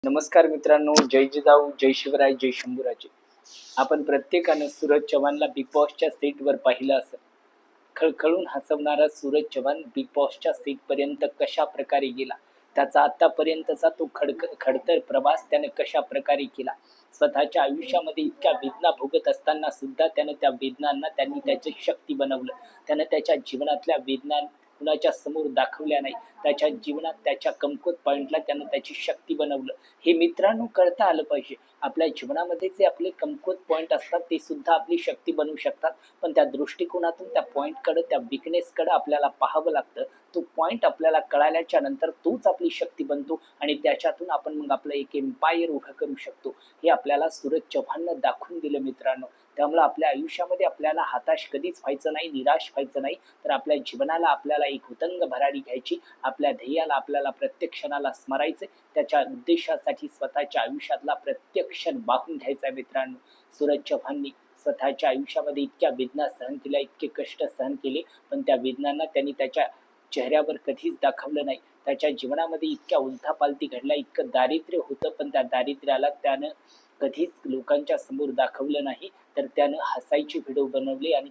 नमस्कार मित्रांनो, जय जिजाऊ, जय शिवराय, जय शंभूराजे. आपण प्रत्येकानं सूरज चव्हाणला बिग बॉसच्या सीटवर पाहिलं असेल. खळखळून हसवणारा सूरज चव्हाण बिग बॉसच्या सीटपर्यंत कशा प्रकारे गेला, त्याचा आतापर्यंतचा तो खडतर प्रवास त्याने कशा प्रकारे केला. स्वतःच्या आयुष्यामध्ये इतक्या वेदना भोगत असताना सुद्धा त्यानं त्या वेदनांना त्यांनी त्याची शक्ती बनवलं. त्यानं त्याच्या जीवनातल्या वेदना कुणाच्या समोर दाखवल्या नाही. त्याच्या जीवनात त्याच्या कमकुवत पॉईंटला त्यानं त्याची शक्ती बनवलं. हे मित्रांनो कळता आलं पाहिजे. आपल्या जीवनामध्ये जे आपले कमकुवत पॉईंट असतात ते सुद्धा आपली शक्ती बनवू शकतात. पण त्या दृष्टिकोनातून त्या पॉईंटकडं, त्या विकनेसकडं आपल्याला पाहावं लागतं. तो पॉईंट आपल्याला कळाल्याच्या नंतर तोच आपली शक्ती बनतो आणि त्याच्यातून आपण मग आपलं एक एम्पायर उभं करू शकतो. हे आपल्याला सूरज चव्हाणनं दाखवून दिलं मित्रांनो. त्यामुळं आपल्या आयुष्यामध्ये आपल्याला हताश कधीच व्हायचं नाही, निराश व्हायचं नाही. तर आपल्या जीवनाला आपल्याला एक उतंग भरारी घ्यायची. आपल्या ध्येयाला आपल्याला प्रत्येक क्षणाला स्मरायचे. त्याच्या उद्देशासाठी स्वतःच्या आयुष्यातला प्रत्येक क्षण वाहून घ्यायचा मित्रांनो. सूरज चव्हाणनी स्वतःच्या आयुष्यामध्ये इतक्या वेदना सहन केल्या, इतके कष्ट सहन केले, पण त्या वेदनांना त्यांनी त्याच्या चेहऱ्यावर कधीच दाखवलं नाही. त्याच्या जीवनामध्ये इतक्या उलथापालथी घडल्या, इतकं दारिद्र्य होतं, पण त्या दारिद्र्याला त्यानं कधीच लोकांच्या समोर दाखवलं नाही. तर त्यानं हसायचे व्हिडिओ बनवले आणि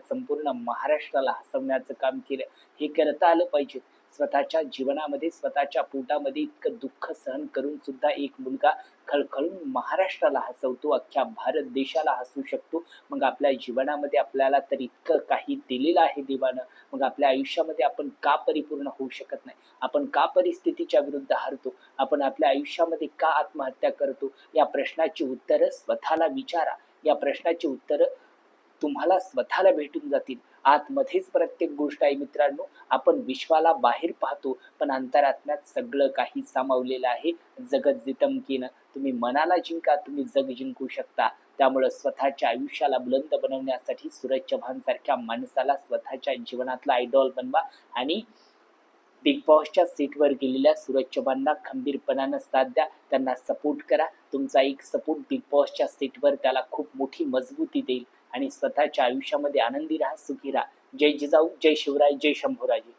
संपूर्ण महाराष्ट्राला हसवण्याचं काम केलं. हे करता आलं पाहिजे. स्वतःच्या जीवनामध्ये, स्वतःच्या पोटामध्ये इतकं दुःख सहन करून सुद्धा एक मुलगा खळखळून महाराष्ट्राला हसवतो, अख्ख्या भारत देशाला हसवू शकतो. मग आपल्या जीवनामध्ये आपल्याला तर इतकं काही दिलेलं आहे देवानं, मग आपल्या आयुष्यामध्ये आपण का परिपूर्ण होऊ शकत नाही? आपण का परिस्थितीच्या विरुद्ध हारतो? आपण आपल्या आयुष्यामध्ये का आत्महत्या करतो? या प्रश्नाची उत्तरं स्वतःला विचारा. या प्रश्नाची उत्तरं तुम्हाला स्वतःला भेटून जातील. आतमध्येच प्रत्येक गोष्ट आहे मित्रांनो. आपण विश्वाला बाहेर पाहतो, पण अंतरात्म्यात सगळं काही सामावलेलं आहे. जगत जितमकीनं तुम्ही मनाला जिंका, तुम्ही जग जिंकू शकता. त्यामुळं स्वतःच्या आयुष्याला बुलंद बनवण्यासाठी सूरज चव्हाण सारख्या माणसाला स्वतःच्या जीवनातला आयडॉल बनवा आणि बिग बॉसच्या सीटवर गेलेल्या सूरज चव्हाणला खंबीरपणानं साथ द्या. त्यांना सपोर्ट करा. तुमचा एक सपोर्ट बिग बॉसच्या सीटवर त्याला खूप मोठी मजबूती देईल आणि स्वतःच्या आयुष्यामध्ये आनंदी राहा, सुखी राहा. जय जिजाऊ, जय शिवराय, जय शंभूराजे.